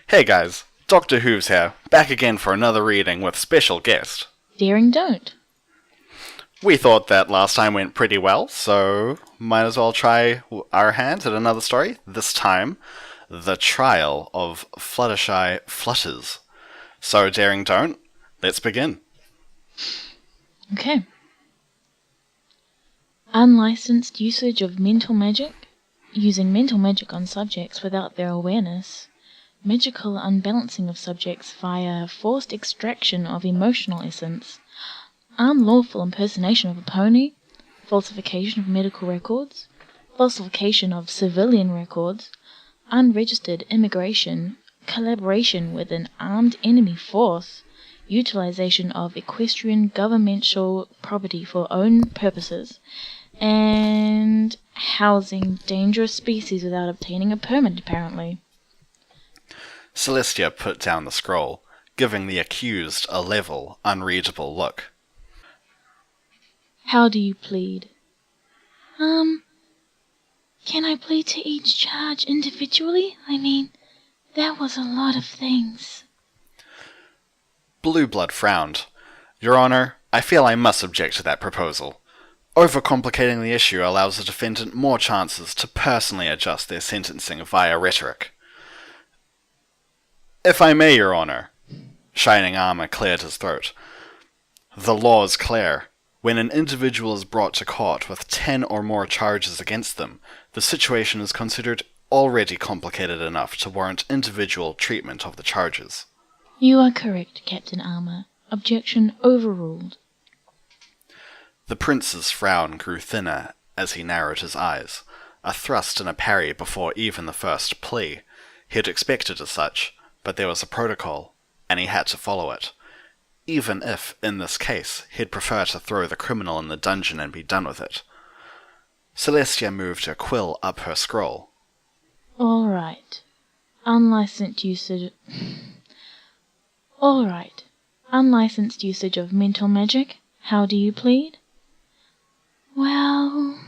Hey guys, Doctor Who's here, back again for another reading with special guest. Daring don't. We thought that last time went pretty well, so might as well try our hands at another story. This time, The Trial of Fluttershy Flutters. So, Daring Don't, let's begin. Okay. Unlicensed usage of mental magic, using mental magic on subjects without their awareness, magical unbalancing of subjects via forced extraction of emotional essence, unlawful impersonation of a pony, falsification of medical records, falsification of civilian records, unregistered immigration, collaboration with an armed enemy force, utilization of equestrian governmental property for own purposes, and housing dangerous species without obtaining a permit, apparently. Celestia put down the scroll, giving the accused a level, unreadable look. How do you plead? Can I plead to each charge individually? I mean, that was a lot of things. Blue Blood frowned. Your Honor, I feel I must object to that proposal. Overcomplicating the issue allows the defendant more chances to personally adjust their sentencing via rhetoric. If I may, Your Honor. Shining Armor cleared his throat. The law is clear. When an individual is brought to court with 10 or more charges against them, the situation is considered already complicated enough to warrant individual treatment of the charges. You are correct, Captain Armor. Objection overruled. The prince's frown grew thinner as he narrowed his eyes, a thrust and a parry before even the first plea. He had expected as such, but there was a protocol, and he had to follow it. Even if, in this case, he'd prefer to throw the criminal in the dungeon and be done with it. Celestia moved her quill up her scroll. All right. Unlicensed usage... All right. Unlicensed usage of mental magic. How do you plead? Well...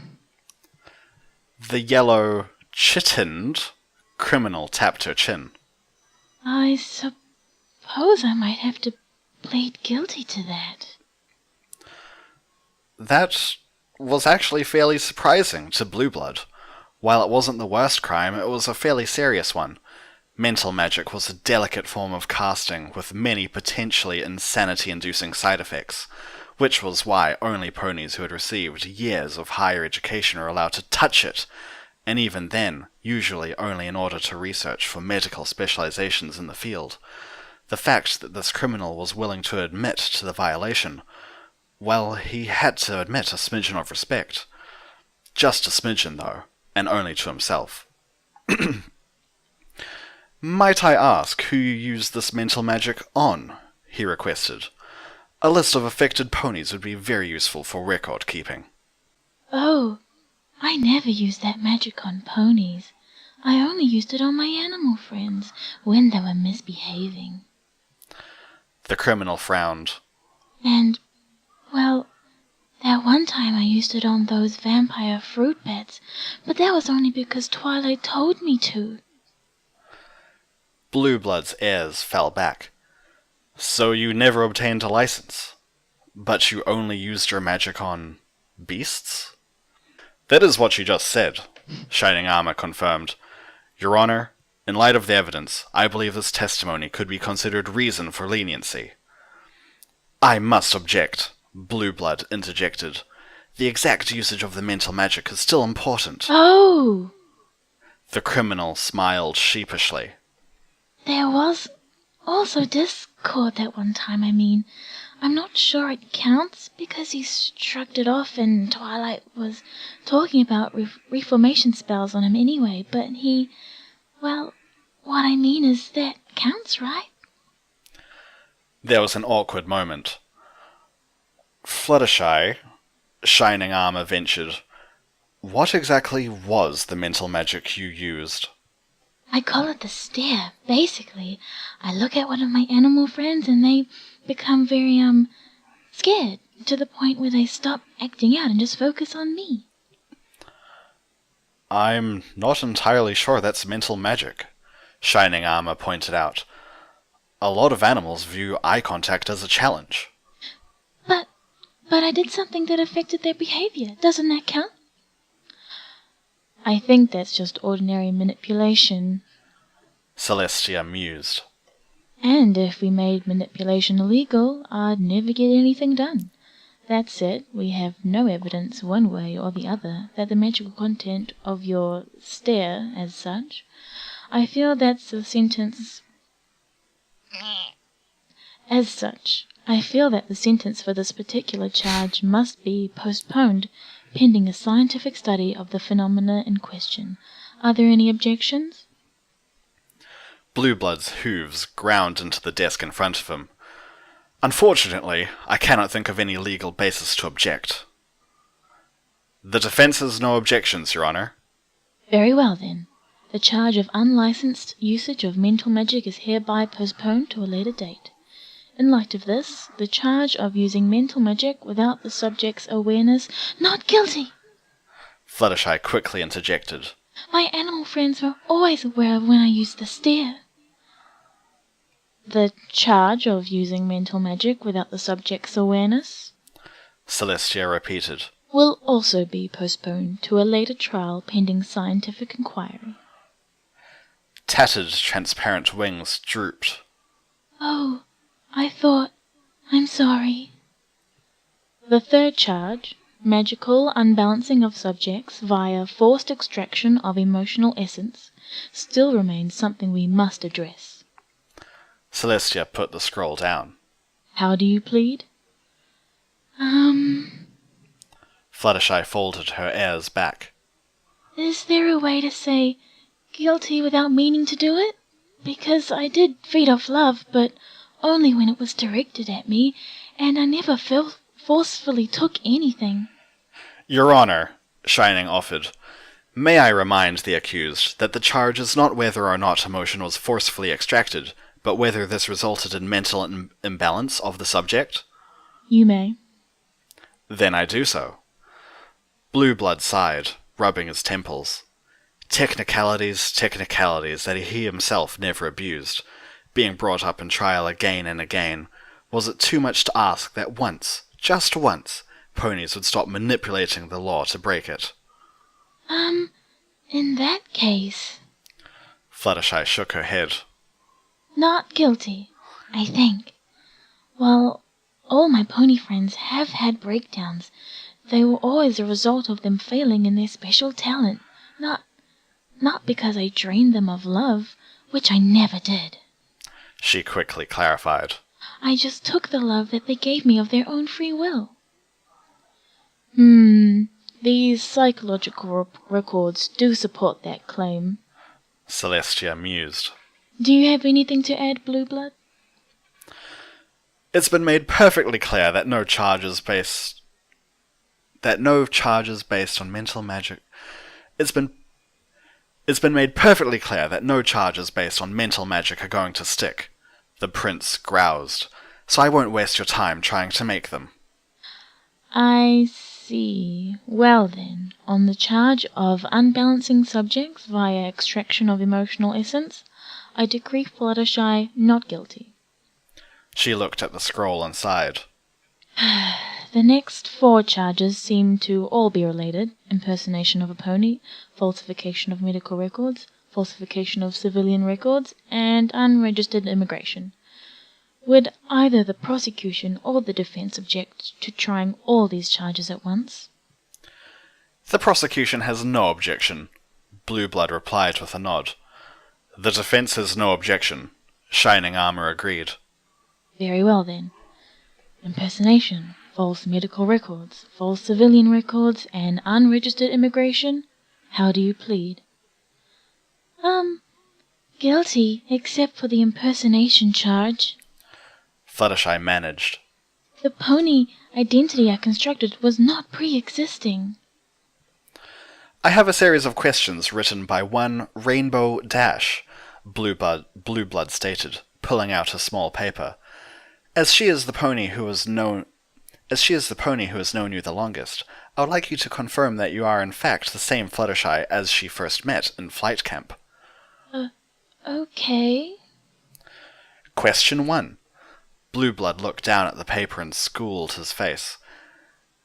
The yellow, chittened criminal tapped her chin. I suppose I might have to plead guilty to that. That was actually fairly surprising to Blue Blood. While it wasn't the worst crime, it was a fairly serious one. Mental magic was a delicate form of casting with many potentially insanity-inducing side effects, which was why only ponies who had received years of higher education were allowed to touch it, and even then, usually only in order to research for medical specializations in the field. The fact that this criminal was willing to admit to the violation, well, he had to admit a smidgen of respect. Just a smidgen, though, and only to himself. Might I ask who you used this mental magic on? He requested. A list of affected ponies would be very useful for record keeping. Oh, I never used that magic on ponies. I only used it on my animal friends when they were misbehaving. The criminal frowned. And, well, that one time I used it on those vampire fruit bats, but that was only because Twilight told me to. Blue Blood's airs fell back. So you never obtained a license, but you only used your magic on beasts? That is what you just said, Shining Armor confirmed. Your Honor, in light of the evidence, I believe this testimony could be considered reason for leniency. I must object, Blue Blood interjected. The exact usage of the mental magic is still important. Oh! The criminal smiled sheepishly. There was also discord that one time, I'm not sure it counts because he shrugged it off and Twilight was talking about reformation spells on him anyway, but well, what I mean is that counts, right? There was an awkward moment. Fluttershy, Shining Armor ventured. What exactly was the mental magic you used? I call it the stare. Basically, I look at one of my animal friends and they become very, scared, to the point where they stop acting out and just focus on me. I'm not entirely sure that's mental magic, Shining Armor pointed out. A lot of animals view eye contact as a challenge. But I did something that affected their behavior. Doesn't that count? I think that's just ordinary manipulation. Celestia mused. And if we made manipulation illegal, I'd never get anything done. That said, we have no evidence one way or the other that the magical content of your stare as such. I feel that's the sentence... As such, I feel that the sentence for this particular charge must be postponed, pending a scientific study of the phenomena in question. Are there any objections? Blueblood's hooves ground into the desk in front of him. Unfortunately, I cannot think of any legal basis to object. The defense has no objections, Your Honor. Very well, then. The charge of unlicensed usage of mental magic is hereby postponed to a later date. In light of this, the charge of using mental magic without the subject's awareness... Not guilty! Fluttershy quickly interjected. My animal friends were always aware of when I used the stare. The charge of using mental magic without the subject's awareness... Celestia repeated. Will also be postponed to a later trial pending scientific inquiry. Tattered, transparent wings drooped. Oh, I thought... I'm sorry. The third charge, magical unbalancing of subjects via forced extraction of emotional essence, still remains something we must address. Celestia put the scroll down. How do you plead? Fluttershy folded her ears back. Is there a way to say guilty without meaning to do it? Because I did feed off love, but only when it was directed at me, and I never forcefully took anything. Your Honor, Shining offered, may I remind the accused that the charge is not whether or not emotion was forcefully extracted, but whether this resulted in mental imbalance of the subject? You may. Then I do so. Blueblood sighed, rubbing his temples. Technicalities that he himself never abused, being brought up in trial again and again. Was it too much to ask that once, just once, ponies would stop manipulating the law to break it? In that case... Fluttershy shook her head. Not guilty, I think. Well, all my pony friends have had breakdowns. They were always a result of them failing in their special talent. Not because I drained them of love, which I never did. She quickly clarified. I just took the love that they gave me of their own free will. These psychological records do support that claim. Celestia mused. Do you have anything to add, Blueblood? It's been made perfectly clear that no charges based on mental magic. It's been made perfectly clear that no charges based on mental magic are going to stick. The prince groused, so I won't waste your time trying to make them. I see. Well then, on the charge of unbalancing subjects via extraction of emotional essence, I decree Fluttershy not guilty. She looked at the scroll and sighed. The next 4 charges seem to all be related: impersonation of a pony, falsification of medical records, falsification of civilian records, and unregistered immigration. Would either the prosecution or the defense object to trying all these charges at once? The prosecution has no objection, Blueblood replied with a nod. The defense has no objection, Shining Armor agreed. Very well then. Impersonation, false medical records, false civilian records, and unregistered immigration. How do you plead? Guilty, except for the impersonation charge. Fluttershy managed. The pony identity I constructed was not pre-existing. I have a series of questions written by one Rainbow Dash, Blueblood stated, pulling out a small paper. As she is the pony who has known you the longest, I would like you to confirm that you are in fact the same Fluttershy as she first met in flight camp. Okay. Question 1. Blueblood looked down at the paper and schooled his face.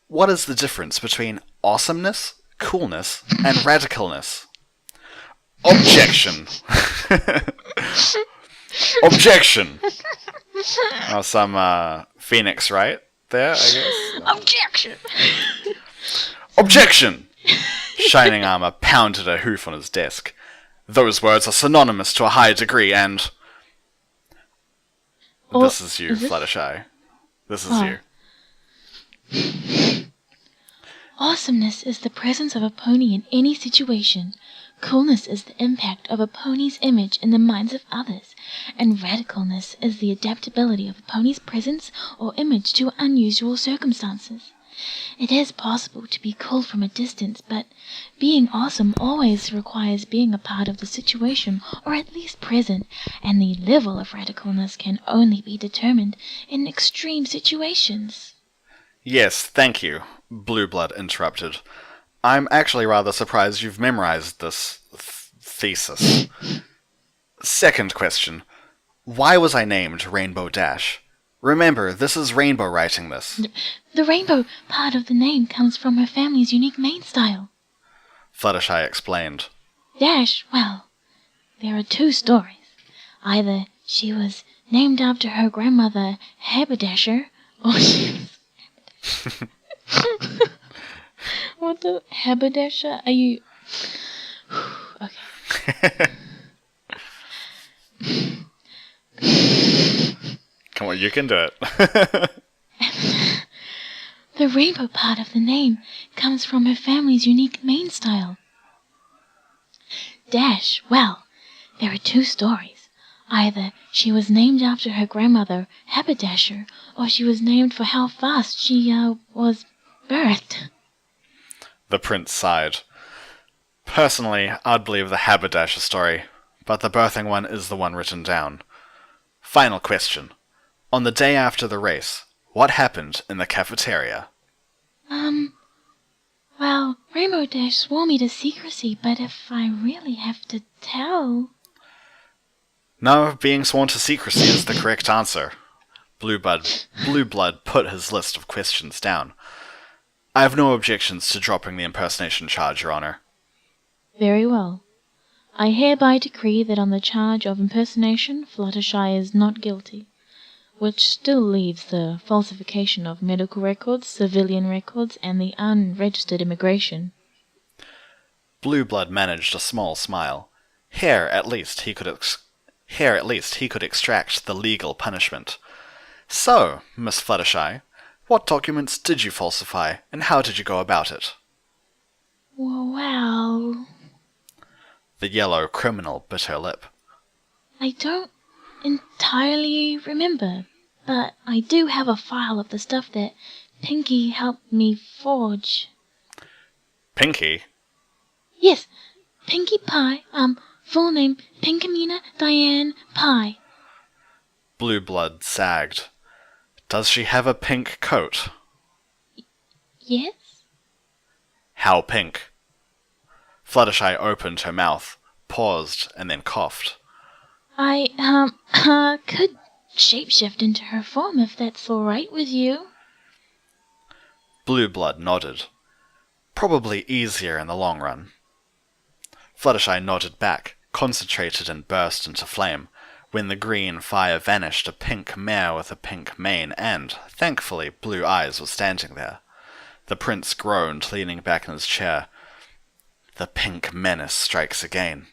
What is the difference between awesomeness, coolness, and radicalness? Objection! Objection! Oh, some phoenix right there, I guess. Objection! Objection! Shining Armor pounded a hoof on his desk. Those words are synonymous to a high degree, and... This is you, Fluttershy. This is you. Awesomeness is the presence of a pony in any situation. Coolness is the impact of a pony's image in the minds of others. And radicalness is the adaptability of a pony's presence or image to unusual circumstances. It is possible to be cool from a distance, but being awesome always requires being a part of the situation, or at least present, and the level of radicalness can only be determined in extreme situations. Yes, thank you, Blueblood interrupted. I'm actually rather surprised you've memorized this thesis. Second question. Why was I named Rainbow Dash? Remember, this is Rainbow writing this. The rainbow part of the name comes from her family's unique mane style. Fluttershy explained. Dash, well, there are two stories. Either she was named after her grandmother Haberdasher, or she was... What the... Haberdasher? Are you... Okay. Come on, you can do it. The rainbow part of the name comes from her family's unique mane style. Dash, well, there are two stories. Either she was named after her grandmother Haberdasher, or she was named for how fast she, was birthed. The prince sighed. Personally, I'd believe the Haberdasher story, but the birthing one is the one written down. Final question. On the day after the race, what happened in the cafeteria? Well, Rainbow Dash swore me to secrecy, but if I really have to tell... No, being sworn to secrecy is the correct answer. Blueblood put his list of questions down. I have no objections to dropping the impersonation charge, Your Honor. Very well. I hereby decree that on the charge of impersonation, Fluttershy is not guilty, which still leaves the falsification of medical records, civilian records, and the unregistered immigration. Blueblood managed a small smile. Here, at least, he could extract the legal punishment. So, Miss Fluttershy, what documents did you falsify, and how did you go about it? Well... The yellow criminal bit her lip. I don't entirely remember, but I do have a file of the stuff that Pinkie helped me forge. Pinkie? Yes, Pinkie Pie, full name Pinkamena Diane Pie. Blueblood sagged. Does she have a pink coat? Yes? How pink? Fluttershy opened her mouth, paused, and then coughed. I, could shapeshift into her form if that's all right with you. Blueblood nodded. Probably easier in the long run. Fluttershy nodded back, concentrated and burst into flame, when the green fire vanished, a pink mare with a pink mane and, thankfully, blue eyes was standing there. The prince groaned, leaning back in his chair. The pink menace strikes again.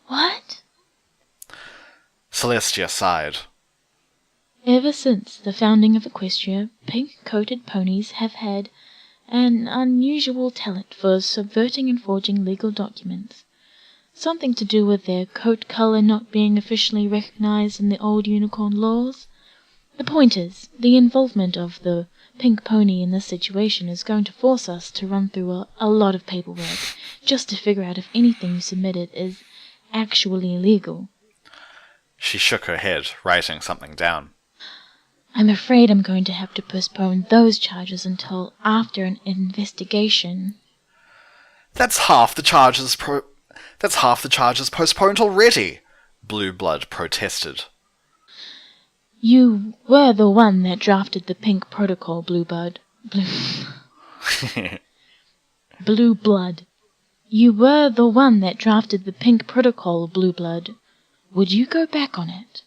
What? Celestia sighed. Ever since the founding of Equestria, pink-coated ponies have had an unusual talent for subverting and forging legal documents. Something to do with their coat color not being officially recognized in the old unicorn laws. The point is, the involvement of the pink pony in this situation is going to force us to run through a lot of paperwork just to figure out if anything you submitted is actually legal. She shook her head, writing something down. I'm afraid I'm going to have to postpone those charges until after an investigation. That's half the charges That's half the charges postponed already, Blue Blood protested. You were the one that drafted the pink protocol, Blue Blood. Blue Blood. You were the one that drafted the pink protocol, Blue Blood. Would you go back on it?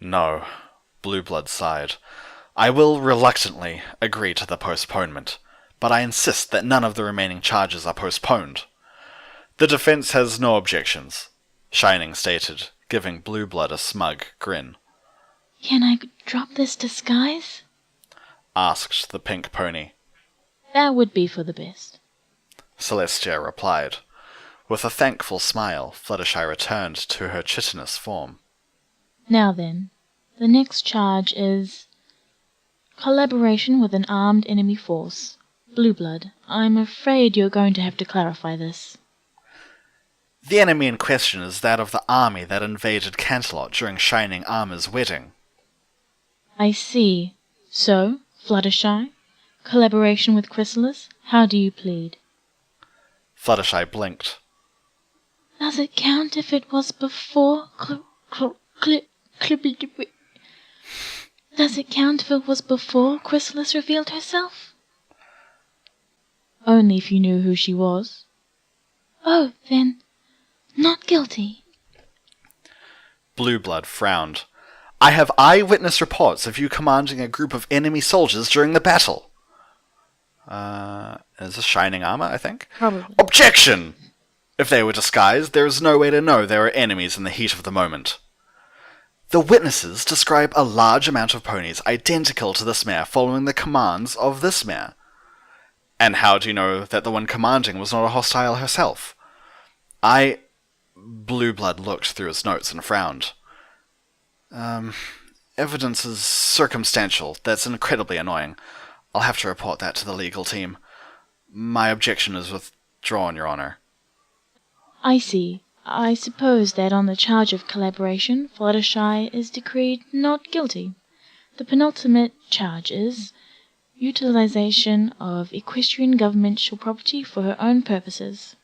No, Blue Blood sighed. I will reluctantly agree to the postponement, but I insist that none of the remaining charges are postponed. The defense has no objections, Shining stated, giving Blue Blood a smug grin. Can I drop this disguise? Asked the pink pony. That would be for the best. Celestia replied. With a thankful smile, Fluttershy returned to her chitinous form. Now then, the next charge is collaboration with an armed enemy force. Blue Blood, I'm afraid you're going to have to clarify this. The enemy in question is that of the army that invaded Canterlot during Shining Armor's wedding. I see. So, Fluttershy, collaboration with Chrysalis, how do you plead? Fluttershy blinked. Does it count if it was before Does it count if it was before Chrysalis revealed herself? Only if you knew who she was. Oh, then, not guilty. Blue Blood frowned. I have eyewitness reports of you commanding a group of enemy soldiers during the battle. Is this Shining Armor, I think? Probably. Objection! If they were disguised, there is no way to know they were enemies in the heat of the moment. The witnesses describe a large amount of ponies identical to this mare following the commands of this mare. And how do you know that the one commanding was not a hostile herself? Blue Blood looked through his notes and frowned. Evidence is circumstantial. That's incredibly annoying. I'll have to report that to the legal team. My objection is withdrawn, Your Honor. I see. I suppose that on the charge of collaboration, Fluttershy is decreed not guilty. The penultimate charge is utilization of equestrian governmental property for her own purposes.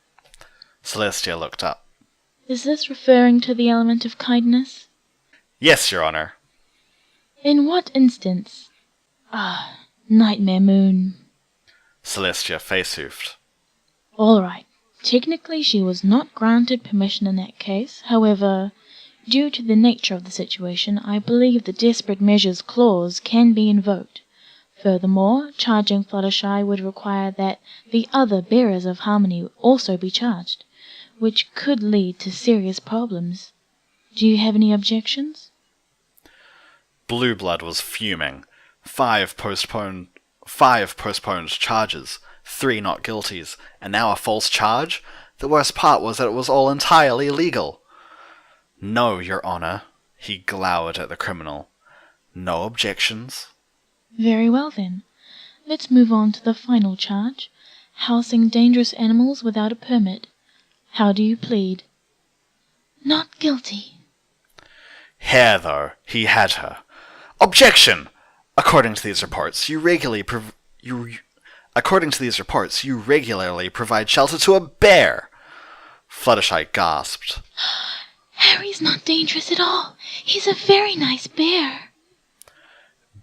Celestia looked up. Is this referring to the element of kindness? Yes, Your Honor. In what instance? Nightmare Moon. Celestia face-hoofed. All right. Technically, she was not granted permission in that case. However, due to the nature of the situation, I believe the Desperate Measures Clause can be invoked. Furthermore, charging Fluttershy would require that the other bearers of harmony also be charged, which could lead to serious problems. Do you have any objections? Blue Blood was fuming. 5 postponed charges, 3 not guilties, and now a false charge? The worst part was that it was all entirely legal. No, Your Honor, he glowered at the criminal. No objections? Very well then. Let's move on to the final charge, housing dangerous animals without a permit. How do you plead? Not guilty. Here, though, he had her. Objection! According to these reports, you regularly provide shelter to a bear. Fluttershy gasped. Harry's not dangerous at all. He's a very nice bear.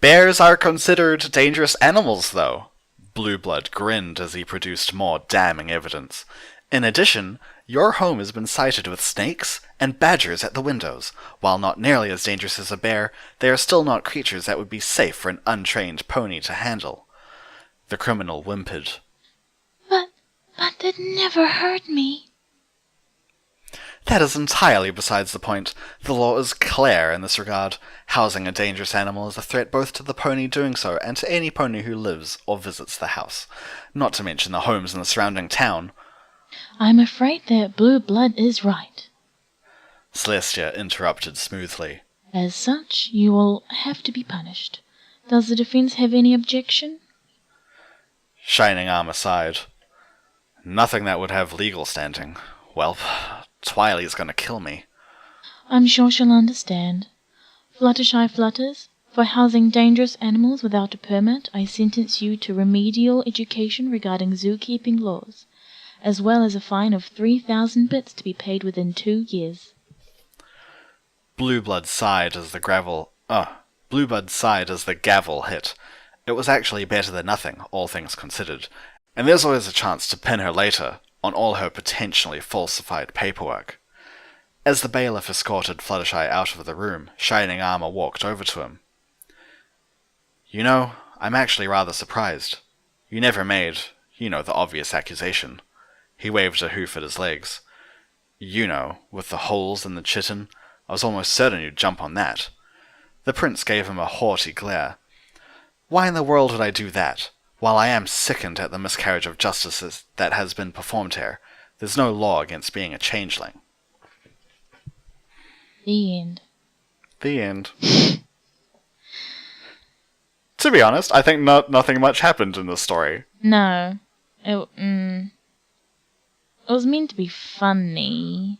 Bears are considered dangerous animals, though. Blue Blood grinned as he produced more damning evidence. In addition, your home has been sighted with snakes and badgers at the windows. While not nearly as dangerous as a bear, they are still not creatures that would be safe for an untrained pony to handle. The criminal whimpered. But they'd never hurt me. That is entirely besides the point. The law is clear in this regard. Housing a dangerous animal is a threat both to the pony doing so and to any pony who lives or visits the house, not to mention the homes in the surrounding town. I'm afraid that Blue Blood is right. Celestia interrupted smoothly. As such, you will have to be punished. Does the defense have any objection? Shining Armor sighed. Nothing that would have legal standing. Well, Twily's gonna kill me. I'm sure she'll understand. Fluttershy Flutters, for housing dangerous animals without a permit, I sentence you to remedial education regarding zookeeping laws. as well as a fine of 3,000 bits to be paid within 2 years. Blueblood sighed as the gavel hit. It was actually better than nothing, all things considered, and there's always a chance to pin her later on all her potentially falsified paperwork. As the bailiff escorted Fluttershy out of the room, Shining Armour walked over to him. "You know, I'm actually rather surprised. You never made, the obvious accusation." He waved a hoof at his legs. With the holes in the chitin. I was almost certain you'd jump on that." The prince gave him a haughty glare. "Why in the world would I do that? While I am sickened at the miscarriage of justice that has been performed here, there's no law against being a changeling." The end. The end. To be honest, I think nothing much happened in this story. No. It was meant to be funny.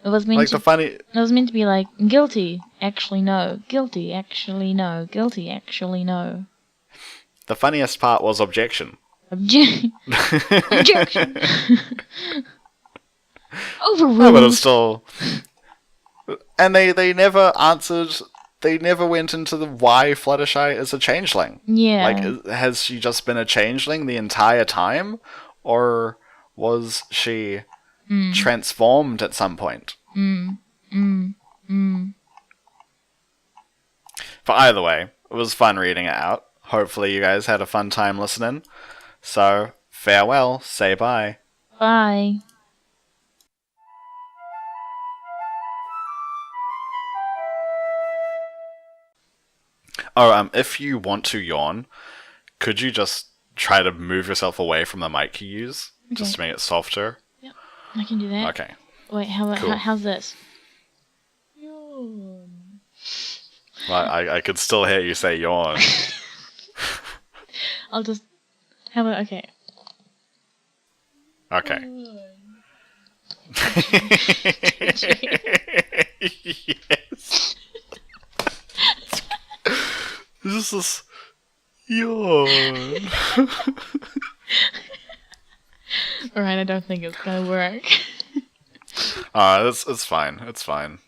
It was meant It was meant to be like, guilty, actually no, guilty, actually no, guilty, actually no. The funniest part was objection. Objection. Overruled. No, but it's still... And they never answered... They never went into the why Fluttershy is a changeling. Yeah. Has she just been a changeling the entire time? Or was she transformed at some point? But either way, it was fun reading it out. Hopefully you guys had a fun time listening. So, farewell, say bye. Bye. Oh, if you want to yawn, could you just try to move yourself away from the mic you use? Okay. Just to make it softer? Yep, I can do that. Okay. Wait, how's this? Well, I could still hear you say yawn. I'll just... How about... Okay. Okay. Yes. This is... Yawn. Alright, I don't think it's gonna work. It's fine. It's fine.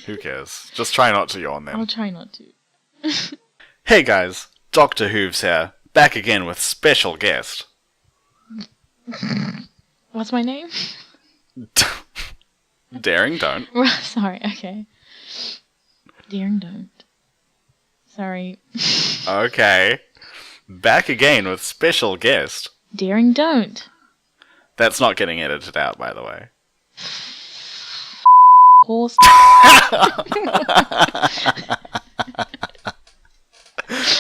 Who cares? Just try not to yawn then. I'll try not to. Hey guys, Dr. Hooves here, back again with special guest. What's my name? Daring Don't. Sorry, okay. Daring Don't. Sorry. Okay. Back again with special guest. Daring Don't. That's not getting edited out, by the way. Horse.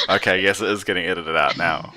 Okay, yes, it is getting edited out now.